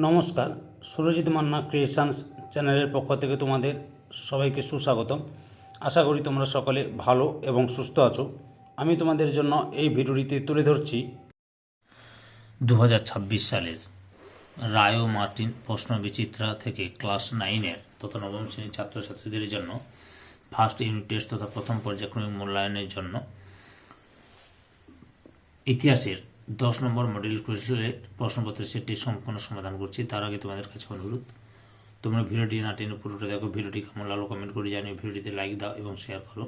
নমস্কার, সুরজিৎ মান্না ক্রিয়েশনস চ্যানেলের পক্ষ থেকে তোমাদের সবাইকে সুস্বাগতম। আশা করি তোমরা সকলে ভালো এবং সুস্থ আছো। আমি তোমাদের জন্য এই ভিডিওটিতে তুলে ধরছি 2026 সালের রায় ও মার্টিন প্রশ্ন বিচিত্রা থেকে ক্লাস 9-এর তথা নবম শ্রেণীর ছাত্রছাত্রীদের জন্য ফার্স্ট ইউনিট টেস্ট তথা প্রথম পর্যায়ক্রমিক মূল্যায়নের জন্য ইতিহাসের 10 নম্বর মডেল কোশ্চেনের প্রশ্নপত্রের সেটটি সম্পূর্ণ সমাধান করছি। তার আগে তোমাদের কাছে অনুরোধ, তোমরা ভিডিওটি না টেনে পুরোটা দেখো। ভিডিওটি কেমন লাগলো কমেন্ট করে জানিও, ভিডিওটিতে লাইক দাও এবং শেয়ার করো,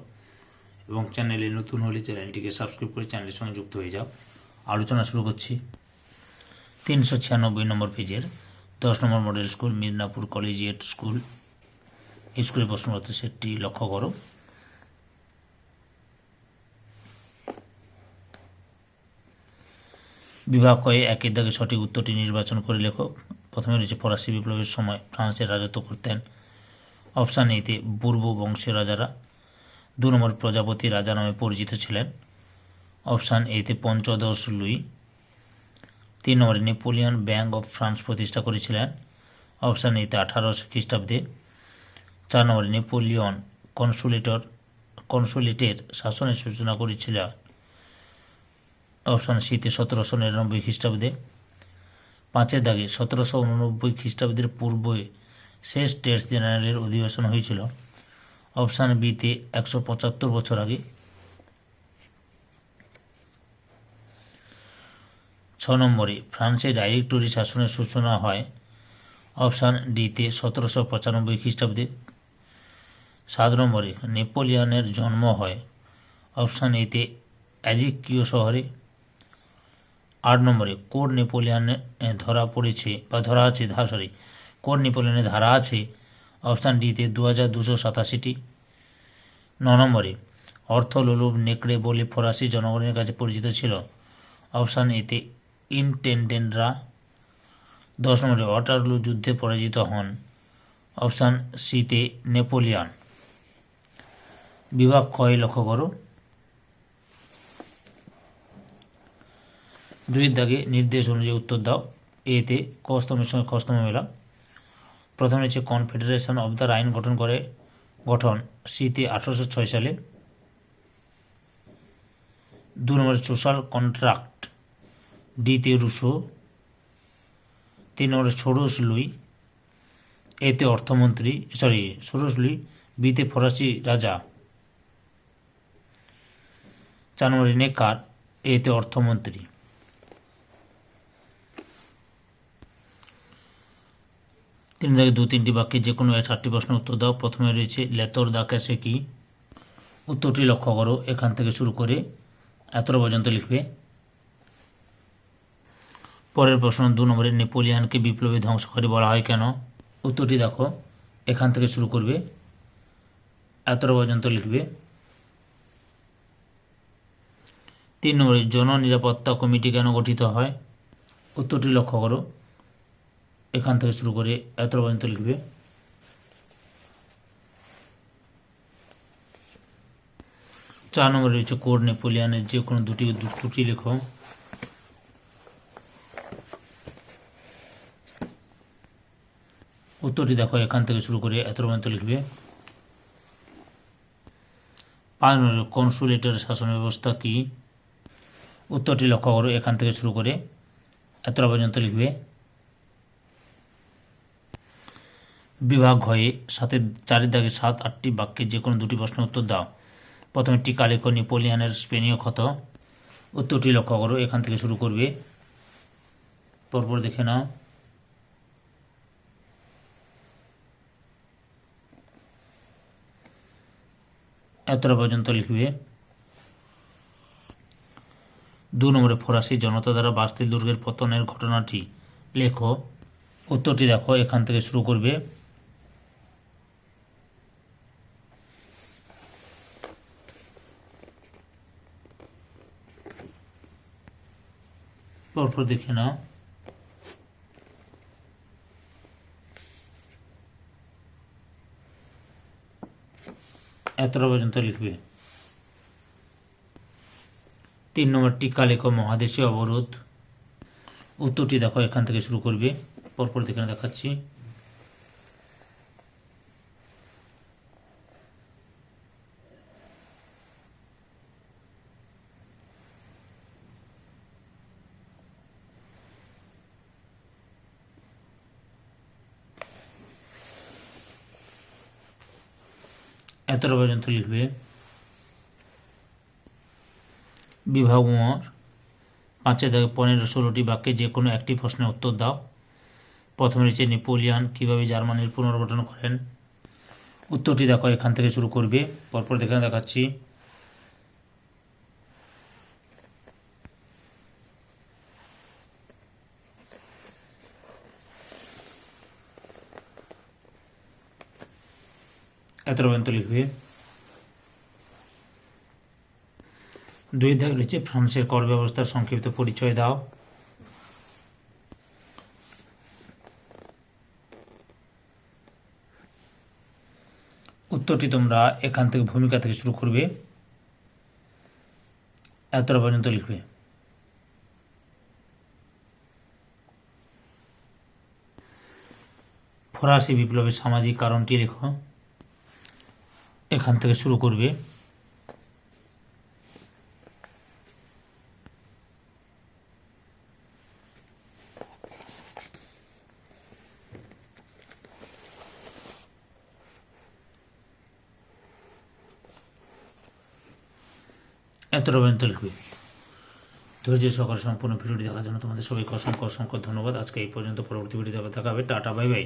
এবং চ্যানেলে নতুন হলে চ্যানেলটিকে সাবস্ক্রাইব করে চ্যানেলের সঙ্গে যুক্ত হয়ে যাও। আলোচনা শুরু করছি। 396 নম্বর পেজের 10 নম্বর model school Midnapore collegiate school, এই স্কুলের প্রশ্নপত্রের সেটটি লক্ষ্য করো। বিভাগ কয়ে একের দাগে সঠিক উত্তরটি নির্বাচন করে লেখক। প্রথমে রয়েছে ফরাসি বিপ্লবের সময় ফ্রান্সের রাজত্ব করতেন। অপশান এতে বুর্বো বংশের রাজারা। 2 নম্বর প্রজাপতি রাজা নামে পরিচিত ছিলেন। অপশান এতে পঞ্চদশ লুই। 3 নম্বরে নেপোলিয়ন ব্যাংক অফ ফ্রান্স প্রতিষ্ঠা করেছিলেন। অপশান এতে 1800 খ্রিস্টাব্দে। 4 নম্বরে নেপোলিয়ন কনসুলেটের শাসনের সূচনা করেছিল। অপশান সিতে 1799 খ্রিস্টাব্দে। 5-এর দাগে 1789 খ্রিস্টাব্দের পূর্বে শেষ স্টেটস জেনারেলের অধিবেশন হয়েছিল। অপশান বিতে 175 বছর আগে। 6 নম্বরে ফ্রান্সে ডাইরেক্টরি শাসনের সূচনা হয়। অপশান ডিতে 1795 খ্রিস্টাব্দে। 7 নম্বরে নেপোলিয়নের জন্ম হয়। অপশান এতে অ্যাজিকিও শহরে। 8 নম্বরে কোড নেপোলিয়নে কোড নেপোলিয়নে ধারা আছে। অপশান ডিতে 2287টি। 9 নম্বরে অর্থলোলুপ নেকড়ে বলে ফরাসি জনগণের কাছে পরিচিত ছিল। অপশান এতে ইনটেন্ডেন্টরা। 10 নম্বরে ওয়াটারলু যুদ্ধে পরাজিত হন। অপশান সিতে নেপোলিয়ন। বিভাগ ক্ষয় লক্ষ্য করো। 2-এর দাগে নির্দেশ অনুযায়ী উত্তর দাও। এতে কস্তমের সঙ্গে খস্তম মেলা। প্রথমে হচ্ছে কনফেডারেশন অব দ্য রাইন গঠন সিতে 1806 সালে। 2 নম্বরে সোশ্যাল কন্ট্রাক্ট ডিতে রুশো। 3 নম্বরে ষোড়শ লুই, এতে অর্থমন্ত্রী ষোড়শ লুই, বিতে ফরাসি রাজা। 4 নম্বরে নেকার, এতে অর্থমন্ত্রী। 3 দাগে 2-3টি বাক্যে যে কোনো 8টি প্রশ্নের উত্তর দাও। প্রথমে রয়েছে লেতর দা ক্যাসে কি, উত্তরটি লক্ষ্য করো। এখান থেকে শুরু করে এতটা পর্যন্ত লিখবে। পরের প্রশ্ন 2 নম্বরে নেপোলিয়নকে বিপ্লবী ধ্বংসকারী বলা হয় কেন, উত্তরটি দেখো। এখান থেকে শুরু করবে, এতটা পর্যন্ত লিখবে। 3 নম্বরে জননিরাপত্তা কমিটি কেন গঠিত হয়, উত্তরটি লক্ষ্য করো। এখান থেকে শুরু করে এতটা পর্যন্ত লিখবে। 4 নম্বরে রয়েছে কোড নেপোলিয়নের যে কোনো দুটি উক্তি লেখো। উত্তরটি দেখো। এখান থেকে শুরু করে এতটা পর্যন্ত লিখবে। 5 নম্বরে কনসুলেটের শাসন ব্যবস্থা কি, উত্তরটি লক্ষ্য করো। এখান থেকে শুরু করে এতটা পর্যন্ত লিখবে। বিভাগ হয়ে 4-এর দাগে 7-8টি বাক্যে যে কোনো দুটি প্রশ্নের উত্তর দাও। প্রথমে টিকা লেখো নেপোলিয়নের স্পেনীয় ক্ষত, উত্তরটি লক্ষ্য করো। এখান থেকে শুরু করবে, পরপর দেখে নাও। এতটা পর্যন্ত লিখবে। 2 নম্বরে ফরাসি জনতা দ্বারা বাস্তিল দুর্গের পতনের ঘটনাটি লেখো, উত্তরটি দেখো। এখান থেকে শুরু করবে। পরপর দেখে নাও। এতটা পর্যন্ত লিখবে। 3 নম্বর টিকা লেখো মহাদেশীয় অবরোধ, উত্তরটি দেখো। এখান থেকে শুরু করবে। পরপর এখানে দেখাচ্ছি। এতটা পর্যন্ত লিখবে। বিভাগ 5 থেকে 15-16টি বাক্যে যে কোনো একটি প্রশ্নের উত্তর দাও। প্রথমে রয়েছে নেপোলিয়ান কিভাবে জার্মানির পুনর্গঠন করেন। উত্তরটি দেখো, এখান থেকে শুরু করবে। পরপর এখানে দেখাচ্ছি। এতটা পর্যন্ত লিখবে। 2 দাগ রয়েছে ফ্রান্সের কর ব্যবস্থার সংক্ষিপ্ত পরিচয় দাও। উত্তরটি তোমরা এখান থেকে ভূমিকা থেকে শুরু করবে, এতটা পর্যন্ত লিখবে। ফরাসি বিপ্লবের সামাজিক কারণটি লেখো, এখান থেকে শুরু করবে। এতটা পর্যন্ত লিখবে। ধৈর্য সহকারে সম্পূর্ণ ভিডিওটি দেখার জন্য তোমাদের সবাইকে অসংখ্য অসংখ্য ধন্যবাদ। আজকে এই পর্যন্ত, পরবর্তী ভিডিওতে আবার দেখা হবে। Tata, bye bye.